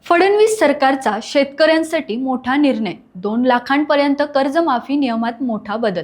फडणवीस सरकारचा शेतकऱ्यांसाठी मोठा निर्णय 2 लाखांपर्यंत कर्जमाफी नियमात मोठा बदल।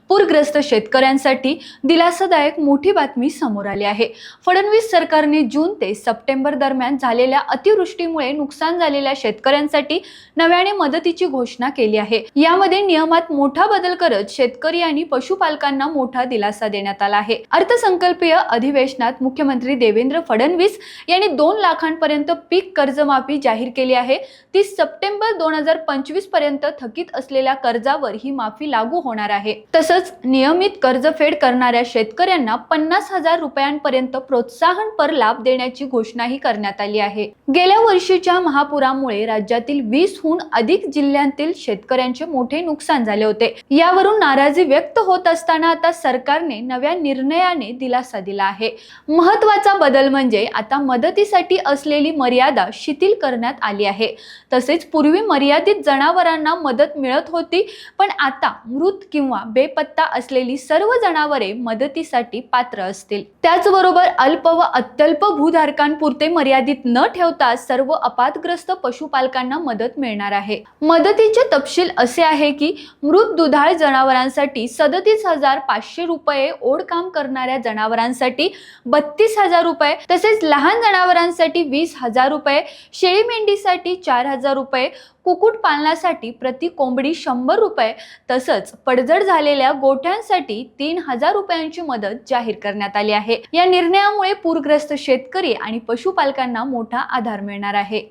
पूरग्रस्त शेतकऱ्यांसाठी दिलासादायक मोठी बातमी समोर आली आहे। फडणवीस सरकारने जून ते सप्टेंबर दरम्यान झालेल्या अतिवृष्टीमुळे नुकसान झालेल्या शेतकऱ्यांसाठी नव्याने मदतीची घोषणा केली आहे। यामध्ये नियमात मोठा बदल करत शेतकरी आणि पशुपालकांना मोठा दिलासा देण्यात आला आहे। अर्थसंकल्पीय अधिवेशनात मुख्यमंत्री देवेंद्र फडणवीस यांनी 2 लाखांपर्यंत पीक कर्जमाफी जाहीर केली आहे। 30 सप्टेंबर 2025 पर्यंत थकीत असलेल्या कर्जावर ही माफी लागू होणार आहे। तसंच नियमित कर्जफेड करणाऱ्या शेतकऱ्यांना 50,000 रुपयांपर्यंत प्रोत्साहनपर लाभ देण्याची घोषणाही करण्यात आली आहे। गेल्या वर्षीच्या महापुरामुळे राज्यातील 20हून अधिक जिल्ह्यांतील शेतकऱ्यांचे मोठे नुकसान झाले होते। यावरून नाराजी व्यक्त होत असताना आता सरकारने नव्या निर्णयाने दिलासा दिला आहे। महत्त्वाचा बदल म्हणजे आता मदतीसाठी असलेली मर्यादा शिथिल करण्यात आली आहे। तसेच पूर्वी मर्यादित जनावरांना मदत मिळत होती, पण आता मृत किंवा बेपत्ता असलेली सर्व जनावरे मदतीसाठी पात्र असतील। त्याचबरोबर अल्प व अत्यल्प भूधारकांपुरते मर्यादित न ठेवता सर्व अपघातग्रस्त पशुपालकांना मदत मिळणार आहे। मदतीचे तपशील असे आहे की मृत दुधाळ जनावरांसाठी 37,500 रुपये, ओढकाम करणाऱ्या जनावरांसाठी 32,000 रुपये, तसेच लहान जनावरांसाठी 20,000 रुपये, शेळी मेंढीसाठी 4,000 रुपये, कुक्कुट पालनासाठी प्रति कोंबडी 100 रुपये, तसंच पडझड झालेल्या गोठ्यांसाठी 3,000 रुपयांची मदत जाहीर करण्यात आली आहे। या निर्णयामुळे पूरग्रस्त शेतकरी आणि पशुपालकांना मोठा आधार मिळणार आहे।